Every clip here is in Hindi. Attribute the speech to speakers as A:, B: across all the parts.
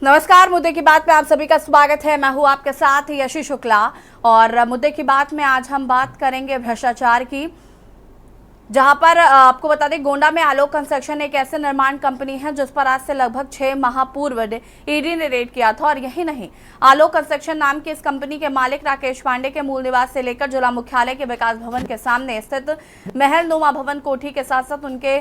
A: नमस्कार। मुद्दे की बात में आप सभी का स्वागत है। मैं हूं आपके साथ यशी शुक्ला और मुद्दे की बात में आज हम बात करेंगे भ्रष्टाचार की, जहां पर आपको बता दें गोंडा में आलोक कंस्ट्रक्शन एक ऐसे निर्माण कंपनी है जिस पर आज से लगभग 6 माह पूर्व ईडी ने रेड किया था। और यही नहीं, आलोक कंस्ट्रक्शन नाम की इस कंपनी के मालिक राकेश पांडे के मूल निवास से लेकर जिला मुख्यालय के विकास भवन के सामने स्थित महल नुमा भवन कोठी के साथ साथ उनके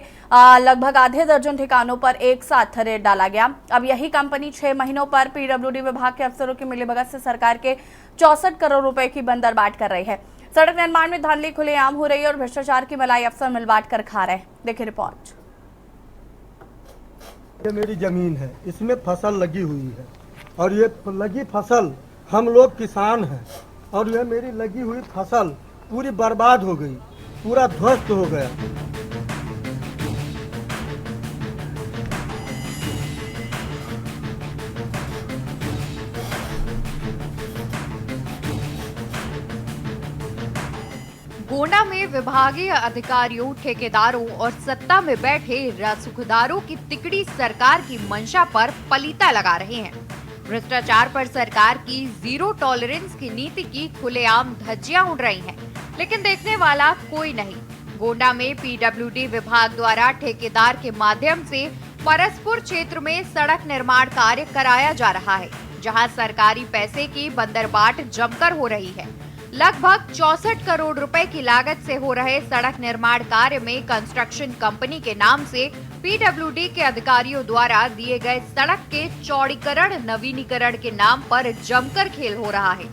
A: लगभग आधे दर्जन ठिकानों पर एक साथ रेड डाला गया। अब यही कंपनी 6 महीनों पर पीडब्ल्यूडी विभाग के अफसरों की मिलीभगत से सरकार के 64 करोड़ रुपए की बंदरबाट कर रही है। सड़क निर्माण में धांधली खुलेआम हो रही है और भ्रष्टाचार की मलाई अफसर मिलवाट कर खा रहे हैं। देखिए रिपोर्ट।
B: ये मेरी जमीन है, इसमें फसल लगी हुई है और ये लगी फसल हम लोग किसान हैं और ये मेरी लगी हुई फसल पूरी बर्बाद हो गई, पूरा ध्वस्त हो गया।
C: गोंडा में विभागीय अधिकारियों, ठेकेदारों और सत्ता में बैठे रसूखदारों की तिकड़ी सरकार की मंशा पर पलीता लगा रहे हैं। भ्रष्टाचार पर सरकार की जीरो टॉलरेंस की नीति की खुलेआम धज्जियां उड़ रही हैं, लेकिन देखने वाला कोई नहीं। गोंडा में पीडब्ल्यूडी विभाग द्वारा ठेकेदार के माध्यम से परसपुर क्षेत्र में सड़क निर्माण कार्य कराया जा रहा है, जहां सरकारी पैसे की बंदरबाट जमकर हो रही है। लगभग 64 करोड़ रुपए की लागत से हो रहे सड़क निर्माण कार्य में कंस्ट्रक्शन कंपनी के नाम से पीडब्ल्यूडी के अधिकारियों द्वारा दिए गए सड़क के चौड़ीकरण, नवीनीकरण के नाम पर जमकर खेल हो रहा है।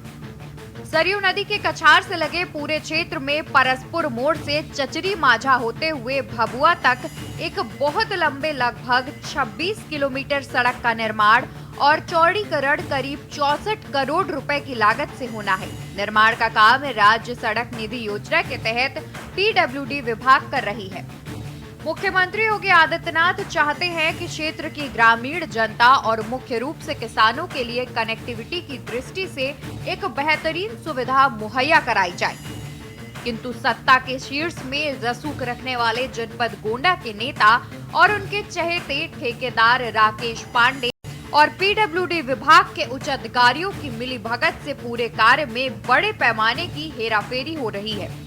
C: सरयू नदी के कछार से लगे पूरे क्षेत्र में परसपुर मोड़ से चचरी माझा होते हुए भभुआ तक एक बहुत लंबे लगभग 26 किलोमीटर सड़क का निर्माण और चौड़ीकरण करीब 64 करोड़ रुपए की लागत से होना है। निर्माण का काम राज्य सड़क निधि योजना के तहत पीडब्ल्यूडी विभाग कर रही है। मुख्यमंत्री योगी आदित्यनाथ चाहते हैं कि क्षेत्र की ग्रामीण जनता और मुख्य रूप से किसानों के लिए कनेक्टिविटी की दृष्टि से एक बेहतरीन सुविधा मुहैया कराई जाए, किंतु सत्ता के शीर्ष में रसूख रखने वाले जनपद गोंडा के नेता और उनके चहेते ठेकेदार राकेश पांडे और पीडब्ल्यूडी विभाग के उच्च अधिकारियों की मिलीभगत से पूरे कार्य में बड़े पैमाने की हेराफेरी हो रही है।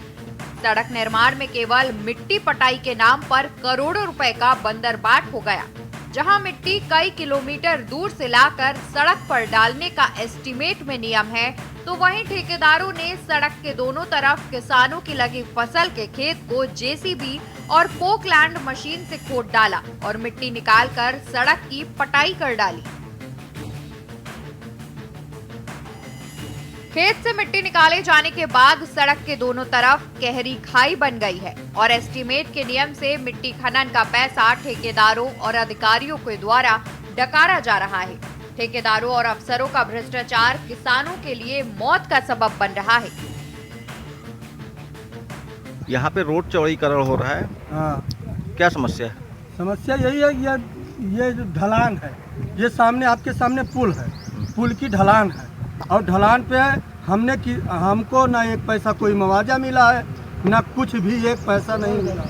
C: सड़क निर्माण में केवल मिट्टी पटाई के नाम पर करोड़ों रुपए का बंदरबाट हो गया, जहां मिट्टी कई किलोमीटर दूर से लाकर सड़क पर डालने का एस्टीमेट में नियम है, तो वहीं ठेकेदारों ने सड़क के दोनों तरफ किसानों की लगी फसल के खेत को जेसीबी और पोकलैंड मशीन से खोद डाला और मिट्टी निकालकर सड़क की पटाई कर डाली। खेत से मिट्टी निकाले जाने के बाद सड़क के दोनों तरफ गहरी खाई बन गई है और एस्टीमेट के नियम से मिट्टी खनन का पैसा ठेकेदारों और अधिकारियों के द्वारा डकारा जा रहा है। ठेकेदारों और अफसरों का भ्रष्टाचार किसानों के लिए मौत का सबब बन रहा है।
D: यहाँ पे रोड चौड़ीकरण हो रहा है।
B: हाँ,
D: क्या समस्या है?
B: समस्या यही है कि ये जो ढलान है, ये सामने आपके सामने पुल है, पुल की ढलान है और ढलान पे हमको ना एक पैसा कोई मुआवजा मिला है, ना कुछ भी एक पैसा नहीं मिला।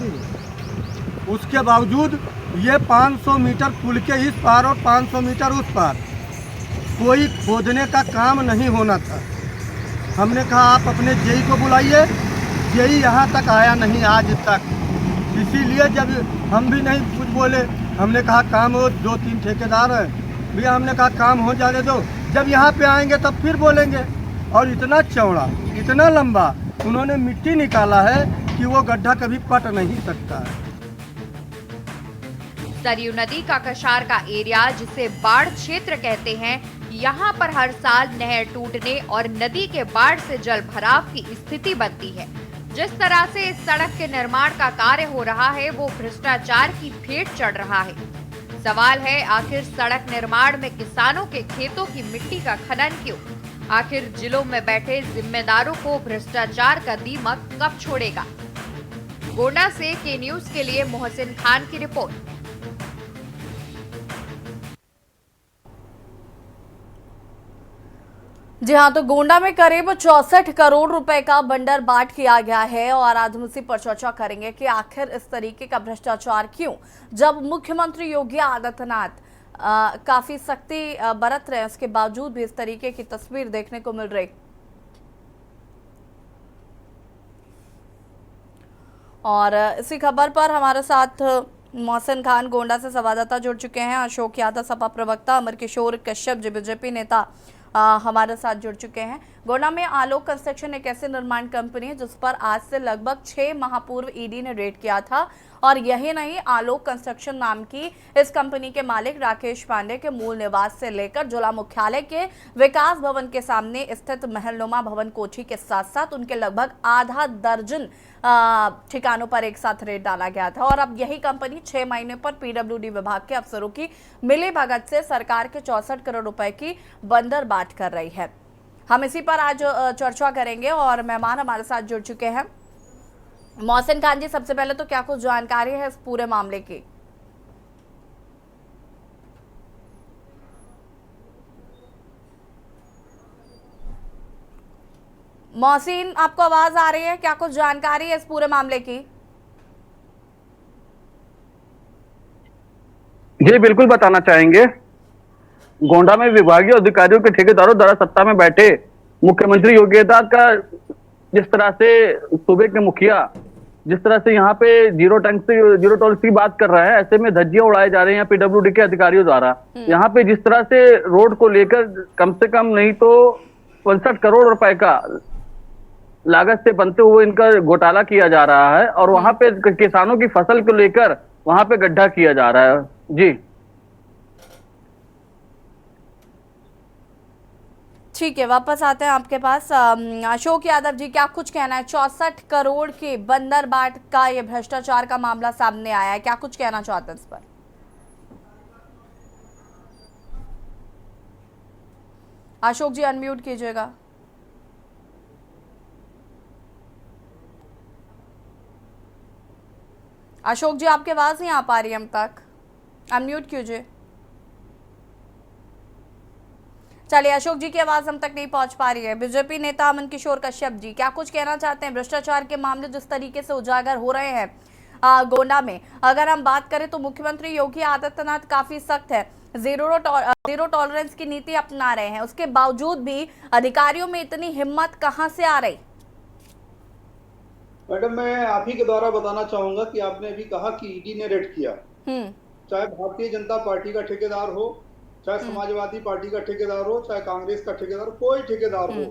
B: उसके बावजूद ये 500 मीटर पुल के इस पार और 500 मीटर उस पार कोई खोदने का काम नहीं होना था। हमने कहा आप अपने जेई को बुलाइए, जेई यहाँ तक आया नहीं आज तक। इसीलिए जब हम भी नहीं कुछ बोले, हमने कहा काम हो, 2-3 ठेकेदार हैं भैया, हमने कहा काम हो जाने दो, जब यहाँ पे आएंगे तब फिर बोलेंगे। और इतना चौड़ा, इतना लंबा उन्होंने मिट्टी निकाला है कि वो गड्ढा कभी पट नहीं सकता है।
C: सरयू नदी का कछार का एरिया, जिसे बाढ़ क्षेत्र कहते हैं, यहाँ पर हर साल नहर टूटने और नदी के बाढ़ से जल भराव की स्थिति बनती है। जिस तरह से इस सड़क के निर्माण का कार्य हो रहा है, वो भ्रष्टाचार की भेंट चढ़ रहा है। सवाल है, आखिर सड़क निर्माण में किसानों के खेतों की मिट्टी का खनन क्यों? आखिर जिलों में बैठे जिम्मेदारों को भ्रष्टाचार का दीमक कब छोड़ेगा? गोंडा से के न्यूज के लिए मोहसिन खान की रिपोर्ट।
A: जी हाँ, तो गोंडा में करीब 64 करोड़ रुपए का बंदरबाट किया गया है और आज हम इसी पर चर्चा करेंगे कि आखिर इस तरीके का भ्रष्टाचार क्यों, जब मुख्यमंत्री योगी आदित्यनाथ काफी सख्ती बरत रहे हैं, उसके बावजूद भी इस तरीके की तस्वीर देखने को मिल रही। और इसी खबर पर हमारे साथ मोहसिन खान गोंडा से संवाददाता जुड़ चुके हैं। अशोक यादव सपा प्रवक्ता, अमर किशोर कश्यप जो बीजेपी नेता हमारे साथ जुड़ चुके हैं। गोंडा में आलोक कंस्ट्रक्शन एक ऐसी निर्माण कंपनी है जिस पर आज से लगभग 6 माह पूर्व ईडी ने रेड किया था। और यही नहीं, आलोक कंस्ट्रक्शन नाम की इस कंपनी के मालिक राकेश पांडे के मूल निवास से लेकर जिला मुख्यालय के विकास भवन के सामने स्थित महलनुमा भवन कोठी के साथ साथ उनके लगभग आधा दर्जन ठिकानों पर एक साथ रेड डाला गया था। और अब यही कंपनी 6 महीने पर पीडब्ल्यूडी विभाग के अफसरों की मिलीभगत से सरकार के 64 करोड़ रुपए की बंदर बाट कर रही है। हम इसी पर आज चर्चा करेंगे और मेहमान हमारे साथ जुड़ चुके हैं। मोहसिन खान जी, सबसे पहले तो क्या कुछ जानकारी है इस पूरे मामले की? मोहसिन, आपको आवाज आ रही है? क्या कुछ जानकारी है इस पूरे मामले की?
E: जी बिल्कुल बताना चाहेंगे। गोंडा में विभागीय अधिकारियों के ठेकेदारों द्वारा सत्ता में बैठे मुख्यमंत्री योगी आदित्यनाथ का जिस तरह से सूबे के मुखिया जिस तरह से यहाँ पे जीरो टॉलरेंस की बात कर रहा है, ऐसे में धज्जियां उड़ाए जा रहे हैं पीडब्ल्यूडी के अधिकारियों द्वारा। यहाँ पे जिस तरह से रोड को लेकर कम से कम नहीं तो 65 करोड़ रुपए का लागत से बनते हुए इनका घोटाला किया जा रहा है और वहां पे किसानों की फसल को लेकर वहां पे गड्ढा किया जा रहा है। जी
A: ठीक है, वापस आते हैं आपके पास। अशोक यादव जी, क्या कुछ कहना है? 64 करोड़ के बंदर बाट का ये भ्रष्टाचार का मामला सामने आया है, क्या कुछ कहना चाहते हैं इस पर? अशोक जी अनम्यूट कीजिएगा। अशोक जी, आपकी आवाज नहीं आ पा रही हम तक, अनम्यूट कीजिए। चलिए, अशोक जी की आवाज हम तक नहीं पहुंच पा रही है। बीजेपी नेता अमर किशोर कश्यप जी, क्या कुछ कहना चाहते हैं? भ्रष्टाचार के मामले जिस तरीके से उजागर हो रहे हैं गोंडा में, अगर हम बात करें तो मुख्यमंत्री योगी आदित्यनाथ काफी सख्त है, जीरो टॉलरेंस की नीति अपना रहे हैं, उसके बावजूद भी अधिकारियों में इतनी हिम्मत कहां से आ रही?
F: मैडम, मैं आप ही के द्वारा बताना चाहूंगा कि आपने अभी कहा कि ईडी ने रेड किया। चाहे भारतीय जनता पार्टी का ठेकेदार हो, चाहे समाजवादी पार्टी का ठेकेदार हो, चाहे कांग्रेस का ठेकेदार हो, कोई ठेकेदार हो,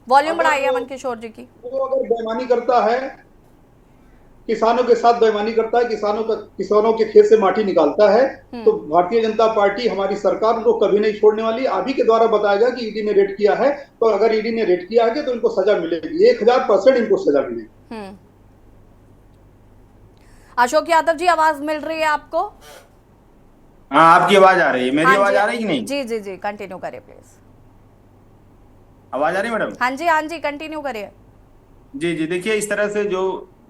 A: वॉल्यूम बढ़ाइए अमन किशोर जी की।
F: वो अगर बेईमानी करता है, किसानों के साथ बेईमानी करता है, किसानों के खेत से माटी निकालता है, तो भारतीय जनता पार्टी, हमारी सरकार उनको कभी नहीं छोड़ने वाली। आप ही के द्वारा बताया गया कि ईडी ने रेड किया है, तो अगर ईडी ने रेड किया है तो इनको सजा मिलेगी, 1000% इनको सजा मिलेगी।
A: अशोक यादव जी, आवाज मिल रही है आपको?
G: हाँ, आपकी आवाज आ रही है। मेरी आवाज आ रही है कि नहीं?
A: जी जी जी, कंटिन्यू करिए प्लीज।
G: आवाज आ रही है मैडम?
A: हाँ जी, कंटिन्यू करिए।
G: जी जी, देखिए, इस तरह से जो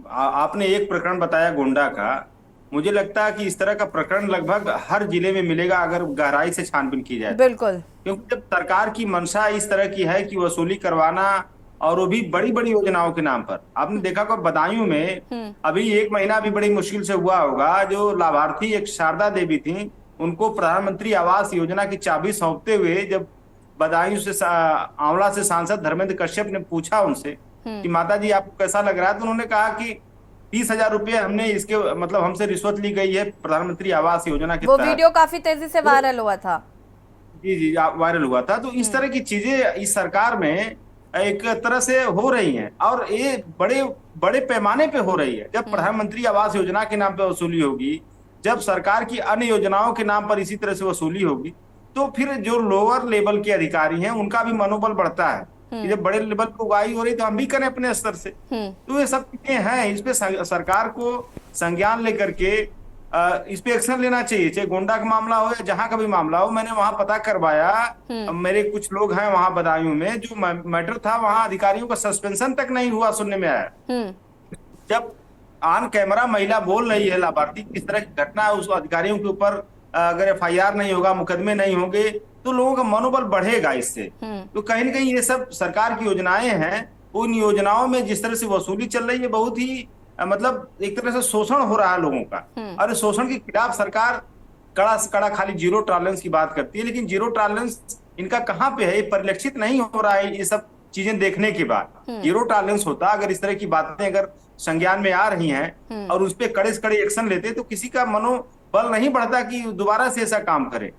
G: आपने एक प्रकरण बताया गोंडा का, मुझे लगता है कि इस तरह का प्रकरण लगभग हर जिले में मिलेगा अगर गहराई से छानबीन की जाए।
A: बिल्कुल,
G: क्योंकि जब सरकार की मंशा इस तरह की है कि वसूली करवाना, और वो भी बड़ी बड़ी योजनाओं के नाम पर। आपने देखा कि बदायूं में अभी 1 महीना भी बड़ी मुश्किल से हुआ होगा, जो लाभार्थी एक शारदा देवी थी, उनको प्रधानमंत्री आवास योजना की चाबी सौंपते हुए जब बदायूं से आंवला से सांसद धर्मेंद्र कश्यप ने पूछा उनसे कि माता जी आपको कैसा लग रहा है, तो उन्होंने कहा कि 30,000 रुपये हमने इसके मतलब हमसे रिश्वत ली गई है प्रधानमंत्री आवास योजना के
A: वो
G: तहत।
A: वीडियो काफी तेजी से वायरल हुआ था।
G: जी, वायरल हुआ था। तो इस तरह की चीजें इस सरकार में एक तरह से हो रही हैं और ये बड़े बड़े पैमाने पे हो रही है। जब प्रधानमंत्री आवास योजना के नाम पे वसूली होगी, जब सरकार की अन्य योजनाओं के नाम पर इसी तरह से वसूली होगी, तो फिर जो लोअर लेवल के अधिकारी हैं उनका भी मनोबल बढ़ता है कि जब बड़े लेवल पर उगाही हो रही तो हम भी करें अपने स्तर से। तो ये सब चीजें हैं, इस पे सरकार को संज्ञान लेकर के इस पे एक्शन लेना चाहिए, चाहे गोंडा का मामला हो या जहां का भी मामला हो। मैंने वहां पता करवाया, मेरे कुछ लोग हैं वहां बदायूं में, जो मैटर था वहां अधिकारियों का सस्पेंशन तक नहीं हुआ, सुनने में आया। जब ऑन कैमरा महिला बोल रही है लाभार्थी किस तरह की घटना है, उस अधिकारियों के ऊपर अगर FIR नहीं होगा, मुकदमे नहीं होंगे, तो लोगों का मनोबल बढ़ेगा इससे। तो कहीं ना कहीं ये सब सरकार की योजनाएं हैं, उन योजनाओं में जिस तरह से वसूली चल रही है, बहुत ही मतलब एक तरह से शोषण हो रहा है लोगों का, और इस शोषण के खिलाफ सरकार कड़ा से कड़ा खाली जीरो टॉलरेंस की बात करती है, लेकिन जीरो टॉलरेंस इनका कहाँ पे है, ये परिलक्षित नहीं हो रहा है ये सब चीजें देखने के बाद। जीरो टॉलरेंस होता, अगर इस तरह की बातें अगर संज्ञान में आ रही हैं और उस पर कड़े से कड़े एक्शन लेते तो किसी का मनोबल नहीं बढ़ता कि दोबारा से ऐसा काम करे।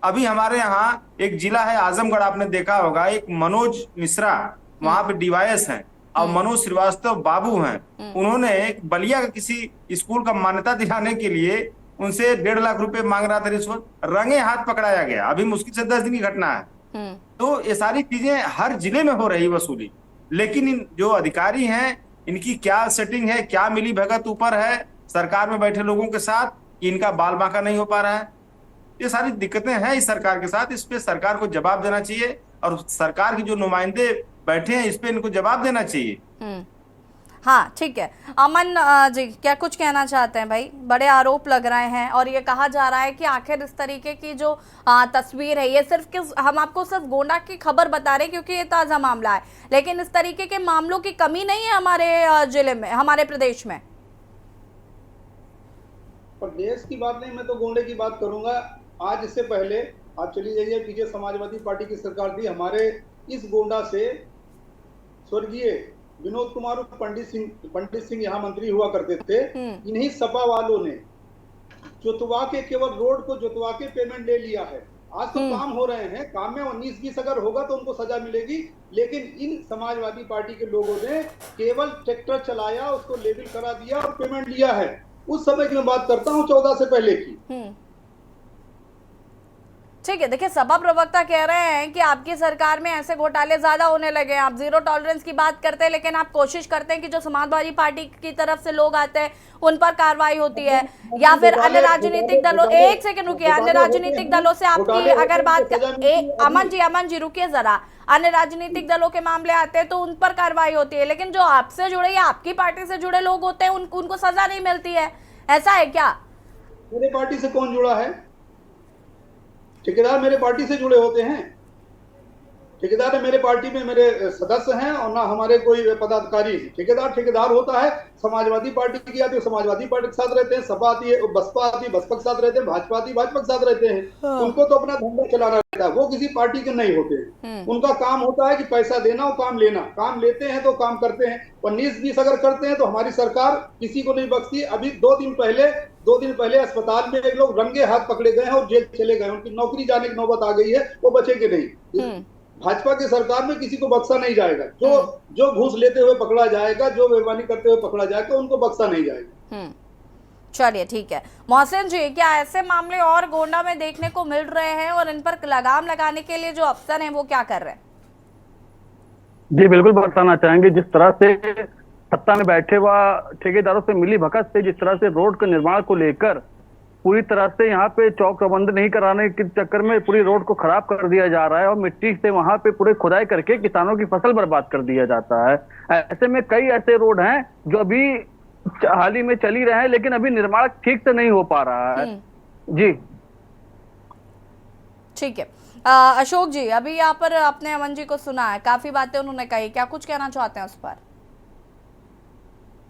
G: अभी हमारे यहाँ एक जिला है आजमगढ़, आपने देखा होगा, एक मनोज मिश्रा वहां पे डीवाईएस हैं और मनोज श्रीवास्तव बाबू हैं। उन्होंने एक बलिया का किसी स्कूल का मान्यता दिलाने के लिए उनसे 1.5 लाख रुपए मांग रहा था रिश्वत, रंगे हाथ पकड़ाया गया। अभी मुश्किल से 10 दिन की घटना है। तो ये सारी चीजें हर जिले में हो रही वसूली, लेकिन इन जो अधिकारी हैं इनकी क्या सेटिंग है, क्या मिली भगत ऊपर है सरकार में बैठे लोगों के साथ, इनका बाल बांका नहीं हो पा रहा है। ये सारी दिक्कतें हैं इस सरकार के साथ, इस पे सरकार को जवाब देना चाहिए और सरकार के जो नुमाइंदे बैठे हैं इस पे इनको जवाब देना चाहिए।
A: हाँ ठीक है। अमन जी क्या कुछ कहना चाहते हैं भाई? बड़े आरोप लग रहे हैं और ये कहा जा रहा है कि आखिर इस तरीके की जो तस्वीर है ये सिर्फ हम आपको सिर्फ गोंडा की खबर बता रहे हैं क्योंकि ये ताज़ा मामला है, लेकिन इस तरीके के मामलों की कमी नहीं है हमारे जिले में, हमारे प्रदेश में।
F: प्रदेश की बात नहीं, मैं तो गोंडे की बात करूंगा। आज इससे पहले आप चली जाइए, पीछे समाजवादी पार्टी की सरकार थी, हमारे इस गोंडा से स्वर्गीय विनोद कुमार और पंडित सिंह यहाँ मंत्री हुआ करते थे। इन्हीं सपा वालों ने जोतवा के, केवल रोड को जोतवा के पेमेंट ले लिया है। आज तो काम हो रहे हैं, काम में 19-20 अगर होगा तो उनको सजा मिलेगी, लेकिन इन समाजवादी पार्टी के लोगों ने केवल ट्रैक्टर चलाया, उसको लेबल करा दिया और पेमेंट लिया है। उस समय की मैं बात करता हूँ 14 से पहले की।
A: ठीक है, देखिए सपा प्रवक्ता कह रहे हैं कि आपकी सरकार में ऐसे घोटाले ज्यादा होने लगे हैं। आप जीरो टॉलरेंस की बात करते हैं, लेकिन आप कोशिश करते हैं कि जो समाजवादी पार्टी की तरफ से लोग आते हैं उन पर कार्रवाई होती है, या फिर अन्य राजनीतिक दलों, एक सेकंड रुकिए, अन्य राजनीतिक दलों से आपकी अगर बात अमन जी रुकिए जरा, अन्य राजनीतिक दलों के मामले आते हैं तो उन पर कार्रवाई होती है, लेकिन जो आपसे जुड़े या आपकी पार्टी से जुड़े लोग होते हैं उनको सजा नहीं मिलती है, ऐसा है क्या?
F: मेरे पार्टी से कौन जुड़ा है? ठेकेदार मेरे पार्टी से जुड़े होते हैं। ठेकेदार मेरे पार्टी में मेरे सदस्य हैं और ना हमारे कोई पदाधिकारी। ठेकेदार होता है समाजवादी पार्टी की आती है, समाजवादी पार्टी के साथ रहते हैं, सपा आती है, बसपा आती है, बसपा के साथ रहते हैं, भाजपा आती है, भाजपा के साथ रहते हैं। उनको तो अपना धंधा चलाना रहता है, वो किसी पार्टी के नहीं होते। उनका काम होता है कि पैसा देना और काम लेना। काम लेते हैं तो काम करते हैं, 19-20 अगर करते हैं तो हमारी सरकार किसी को नहीं बख्शती। अभी 2 दिन पहले अस्पताल में एक लोग रंगे हाथ पकड़े गए हैं और जेल चले गए, उनकी नौकरी जाने की नौबत आ गई है, वो बचेंगे नहीं। भाजपा की सरकार में किसी को बख्शा नहीं जाएगा। जो घूस लेते हुए पकड़ा जाएगा, जो बेईमानी करते हुए पकड़ा जाएगा, उनको बख्शा नहीं जाएगा।
A: चलिए ठीक है। मोहसिन जी, क्या ऐसे मामले और गोंडा में देखने को मिल रहे हैं और इन पर लगाम लगाने के लिए जो अफसर हैं वो क्या कर रहे हैं?
E: जी बिल्कुल बताना चाहेंगे, जिस तरह से सत्ता में बैठे हुआ ठेकेदारों से मिली भगत से जिस तरह से रोड के निर्माण को लेकर पूरी तरह से यहाँ पे चौक प्रबंध नहीं कराने के चक्कर में पूरी रोड को खराब कर दिया जा रहा है और मिट्टी से वहां पे पूरे खुदाई करके किसानों की फसल बर्बाद कर दिया जाता है। ऐसे में कई ऐसे रोड हैं जो अभी हाल ही में चली रहे हैं, लेकिन अभी निर्माण ठीक से नहीं हो पा रहा है। जी ठीक है।
A: अशोक जी, अभी यहाँ पर आपने अमन जी को सुना है, काफी बातें उन्होंने कही, क्या कुछ कहना चाहते हैं उस पर?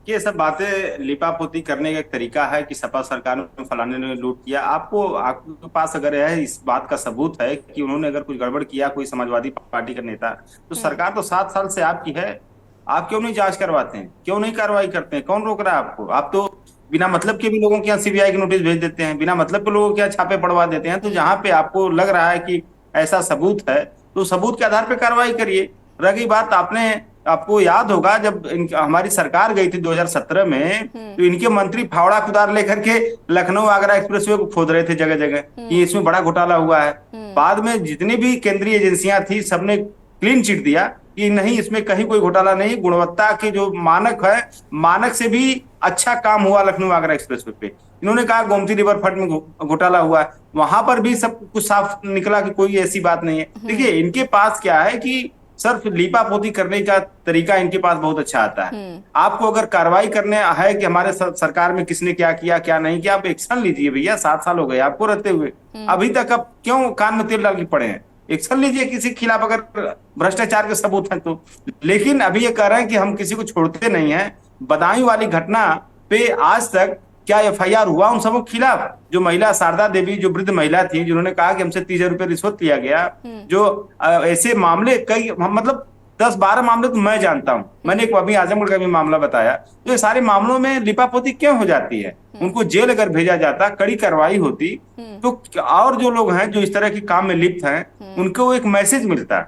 G: ये सब बातें लिपापोती करने का एक तरीका है कि सपा सरकार ने फलाने ने लूट किया। आपके पास अगर है इस बात का सबूत है कि उन्होंने अगर कुछ गड़बड़ किया, कोई समाजवादी पार्टी का नेता, तो सरकार तो 7 साल से आपकी है, आप क्यों नहीं जांच करवाते हैं, क्यों नहीं कार्रवाई करते हैं? कौन रोक रहा है आपको? आप तो बिना मतलब के भी लोगों के यहाँ सीबीआई की नोटिस भेज देते हैं, बिना मतलब के लोगों के यहाँ छापे पड़वा देते हैं। तो जहाँ पे आपको लग रहा है कि ऐसा सबूत है तो सबूत के आधार पर कार्रवाई करिए। रही बात, आपको याद होगा जब हमारी सरकार गई थी 2017 में, तो इनके मंत्री फावड़ा कुदार लेकर के लखनऊ आगरा एक्सप्रेसवे को खोद रहे थे जगह जगह कि इसमें बड़ा घोटाला हुआ है। बाद में जितनी भी केंद्रीय एजेंसियां थी सबने क्लीन चिट दिया कि नहीं, इसमें कहीं कोई घोटाला नहीं, गुणवत्ता के जो मानक है, मानक से भी अच्छा काम हुआ लखनऊ आगरा एक्सप्रेसवे पे। इन्होंने कहा गोमती रिवर फ्रंट में घोटाला हुआ है, वहां पर भी सब कुछ साफ निकला कि कोई ऐसी बात नहीं है। देखिए इनके पास क्या है कि सिर्फ लीपापोती करने का तरीका इनके पास बहुत अच्छा आता है। आपको अगर कार्रवाई करने है कि हमारे सरकार में किसने क्या किया क्या नहीं किया, आप एक्शन लीजिए भैया। 7 साल हो गए आपको रहते हुए, अभी तक आप क्यों कान में तेल डाल के पड़े हैं? एक्शन लीजिए किसी के खिलाफ अगर भ्रष्टाचार के सबूत हैं तो। लेकिन अभी ये कह रहे हैं कि हम किसी को छोड़ते नहीं है। बदायूं वाली घटना पे आज तक क्या FIR हुआ उन सबों के खिलाफ? जो महिला शारदा देवी, जो वृद्ध महिला थी, जिन्होंने कहा कि हमसे 30,000 रुपये रिश्वत लिया गया, जो ऐसे मामले कई, मतलब 10-12 मामले तो मैं जानता हूं, मैंने एक अभी आजमगढ़ का भी मामला बताया। तो ये सारे मामलों में लिपापोती क्यों हो जाती है? उनको जेल अगर भेजा जाता, कड़ी कार्रवाई होती, तो और जो लोग हैं जो इस तरह के काम में लिप्त हैं, उनको एक मैसेज मिलता,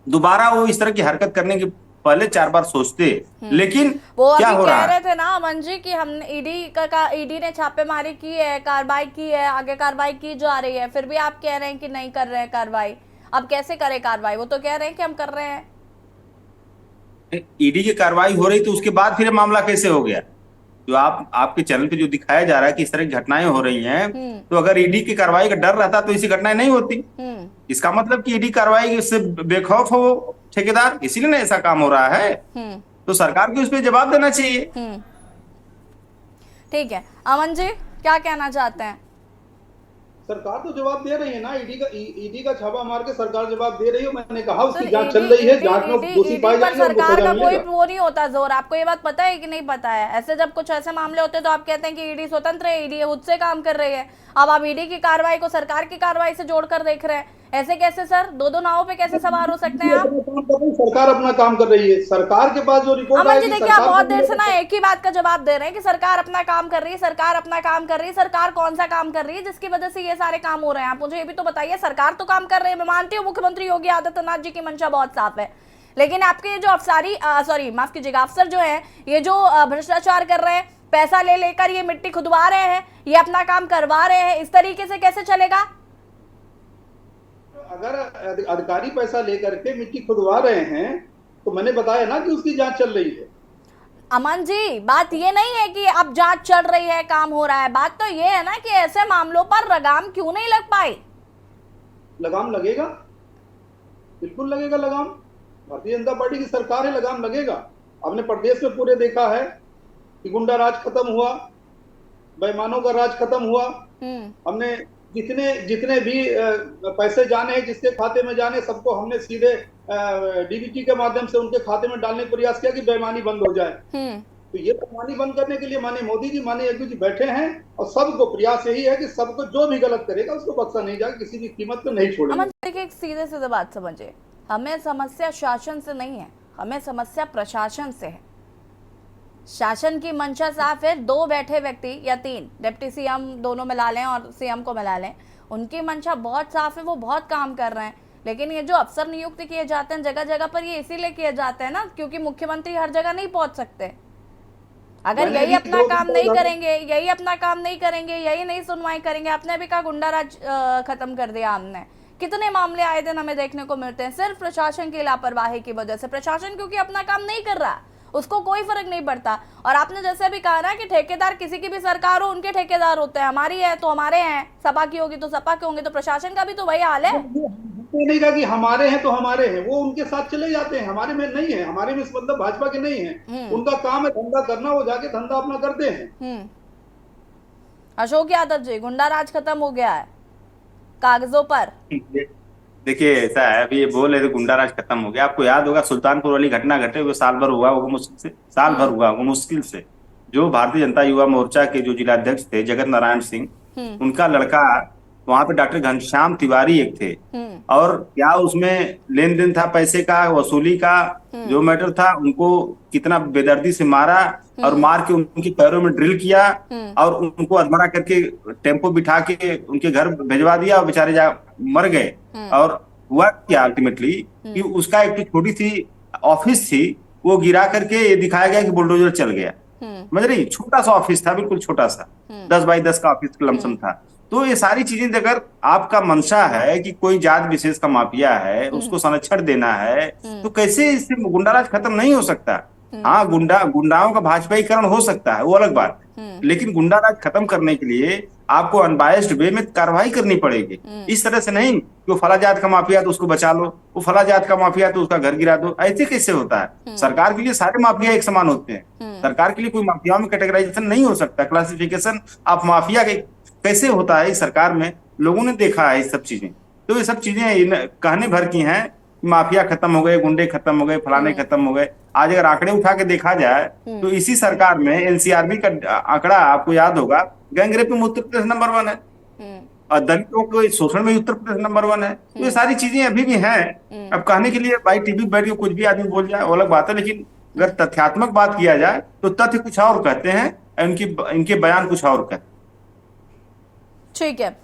G: दोबारा वो इस तरह की हरकत करने के पहले 4 बार सोचते। लेकिन
A: वो
G: क्या
A: अभी
G: हो रहा
A: कह
G: है?
A: रहे थे ना अमन जी कि हमने ईडी ने छापेमारी की है, कार्रवाई की है, आगे कार्रवाई की जा रही है, फिर भी आप कह रहे हैं कि नहीं कर रहे हैं कार्रवाई। अब कैसे करें कार्रवाई? वो तो कह रहे हैं कि हम कर रहे हैं।
G: ईडी की कार्रवाई हो रही तो उसके बाद फिर मामला कैसे हो गया? जो आपके चैनल पे जो दिखाया जा रहा है कि इस तरह की घटनाएं हो रही हैं, तो अगर ईडी की कार्रवाई का डर रहता तो ऐसी घटनाएं नहीं होती। इसका मतलब कि ईडी कार्रवाई से बेखौफ हो ठेकेदार, इसीलिए ना ऐसा काम हो रहा है। तो सरकार को इस पे जवाब देना चाहिए।
A: ठीक है, अमन जी क्या कहना चाहते हैं?
F: सरकार तो जवाब दे रही है ना, ईडी का छापा मार के सरकार जवाब दे रही है। मैंने कहा उसकी
A: सर,
F: जांच चल रही है, जांच में दोषी पाए जाएंगे, उनको
A: सरकार
F: सजा
A: का कोई
F: मिलेगा।
A: वो नहीं होता जोर। आपको ये बात पता है कि नहीं पता है? ऐसे जब कुछ ऐसे मामले होते हैं तो आप कहते हैं कि ईडी स्वतंत्र है, ईडी खुद से काम कर रही है। अब आप ईडी की कार्रवाई को सरकार की कार्रवाई से जोड़कर देख रहे हैं, ऐसे कैसे सर? दो नावों पे कैसे सवार हो सकते हैं आप?
F: सरकार अपना काम कर रही है, सरकार के पास जो रिपोर्ट
A: अमन जी
F: आएगी,
A: देखिए, आप
F: सरकार
A: बहुत
F: को
A: देर से ना एक ही बात का जवाब दे रहे हैं कि सरकार अपना काम कर रही है, सरकार अपना काम कर रही है। सरकार कौन सा काम कर रही है जिसकी वजह से ये सारे काम हो रहे हैं? आप मुझे ये भी तो बताइए। सरकार तो काम कर रही है, मैं मानती हूँ मुख्यमंत्री योगी आदित्यनाथ जी की मंशा बहुत साफ है, लेकिन आपके ये जो माफ कीजिएगा, अफसर जो है ये जो भ्रष्टाचार कर रहे हैं, पैसा ले लेकर ये मिट्टी खुदवा रहे हैं, ये अपना काम करवा रहे हैं, इस तरीके से कैसे चलेगा?
F: अगर अधिकारी पैसा लेकर के मिट्टी खुदवा रहे हैं तो मैंने बताया ना कि उसकी जांच चल रही है।
A: अमन जी बात ये नहीं है कि अब जांच चल रही है, काम हो रहा है, बात तो ये है ना कि ऐसे मामलों पर लगाम क्यों नहीं लग पाई?
F: लगाम लगेगा, बिल्कुल लगेगा लगाम। भारतीय जनता पार्टी की सरकार है, लगाम लगेगा। आपने प्रदेश में पूरे देखा है कि गुंडा राज खत्म हुआ, बेईमानों का राज खत्म हुआ। हमने जितने भी पैसे जाने हैं, जिसके खाते में जाने, सबको हमने सीधे डीबीटी के माध्यम से उनके खाते में डालने का प्रयास किया कि बेईमानी बंद हो जाए। तो ये बेईमानी बंद करने के लिए माननीय मोदी जी, माननीय योगी जी बैठे हैं, और सबको प्रयास यही है कि सबको जो भी गलत करेगा उसको बख्शा नहीं जाएगा, किसी भी कीमत पे नहीं छोड़ेंगे।
A: अमन देखिए, एक सीधे बात समझिए, हमें समस्या शासन से नहीं है, हमें समस्या प्रशासन से है। शासन की मंशा साफ है, 2 बैठे व्यक्ति या 3 डिप्टी सीएम दोनों मिला लें और सीएम को मिला लें, उनकी मंशा बहुत साफ है, वो बहुत काम कर रहे हैं। लेकिन ये जो अफसर नियुक्त किए जाते हैं जगह जगह पर, ये इसीलिए किए जाते हैं ना क्योंकि मुख्यमंत्री हर जगह नहीं पहुंच सकते। अगर यही अपना काम नहीं करेंगे, यही नहीं सुनवाई करेंगे, आपने अभी कहा गुंडा राज खत्म कर दिया हमने, कितने मामले आए दिन हमें देखने को मिलते हैं सिर्फ प्रशासन की लापरवाही की वजह से। प्रशासन क्योंकि अपना काम नहीं कर रहा, उसको कोई फर्क नहीं पड़ता। और आपने जैसे भी कहा ना कि ठेकेदार किसी की भी सरकार हो, उनके ठेकेदार होते हैं, हमारी है तो हमारे हैं, सपा की होगी तो सपा के होंगे, तो प्रशासन का भी तो वही हाल है।
F: नहीं कहा कि हमारे हैं तो हमारे हैं, वो उनके साथ चले जाते हैं, हमारे में नहीं है। हमारे में इस मतलब भाजपा के नहीं है, उनका काम है धंधा करना, वो जाके धंधा अपना करते हैं।
A: अशोक यादव जी, गुंडा राज खत्म हो गया है कागजों पर।
G: देखिए ऐसा है, अभी ये बोल रहे थे गुंडा राज खत्म हो गया। आपको याद होगा सुल्तानपुर वाली घटना घटे हुए साल भर हुआ होगा मुश्किल से। जो भारतीय जनता युवा मोर्चा के जो जिलाध्यक्ष थे जगत नारायण सिंह, उनका लड़का वहां पे डॉक्टर घनश्याम तिवारी एक थे, और क्या उसमें लेन देन था, पैसे का वसूली का जो मैटर था, उनको कितना बेदर्दी से मारा और मार के उनके पैरों में ड्रिल किया और उनको अधमरा करके टेम्पो बिठा के उनके घर भिजवा दिया और बेचारे मर गए। और हुआ क्या अल्टीमेटली कि उसका एक छोटी सी ऑफिस थी, वो गिरा करके ये दिखाया गया कि बुलडोजर चल गया। समझ रही, छोटा सा ऑफिस था, बिल्कुल छोटा सा 10 बाई 10 का ऑफिस लमसम था। तो ये सारी चीजें अगर आपका मंशा है कि कोई जात विशेष का माफिया है, उसको संरक्षण देना है, तो कैसे इससे गुंडाराज खत्म नहीं हो सकता? हाँ, गुंडाओं का भाजपाईकरण हो सकता है, वो अलग बात है, लेकिन गुंडाराज खत्म करने के लिए आपको अनबायस्ड वे में कार्रवाई करनी पड़ेगी। इस तरह से नहीं कि वो फला जात का माफिया तो उसको बचा लो, वो फला जात का माफिया तो उसका घर गिरा दो। ऐसे कैसे होता है? सरकार के लिए सारे माफिया एक समान होते हैं। सरकार के लिए कोई माफियाओं में कैटेगराइजेशन नहीं हो सकता, क्लासिफिकेशन ऑफ माफिया के कैसे होता है? इस सरकार में लोगों ने देखा है इस सब चीजें। तो ये सब चीजें कहने भर की हैं, माफिया खत्म हो गए, गुंडे खत्म हो गए, फलाने खत्म हो गए। आज अगर आंकड़े उठा के देखा जाए तो इसी सरकार में एनसीआरबी का आंकड़ा आपको याद होगा, गैंगरेप में उत्तर प्रदेश नंबर 1 है और दलितों के शोषण में उत्तर प्रदेश नंबर 1 है। तो ये सारी चीजें अभी भी हैं। अब कहने के लिए भाई टीवी बैठ के कुछ भी आदमी बोल जाए वो अलग बात है, लेकिन अगर तथ्यात्मक बात किया जाए तो तथ्य कुछ और कहते हैं, इनके बयान कुछ और कहते हैं।
A: ठीक है।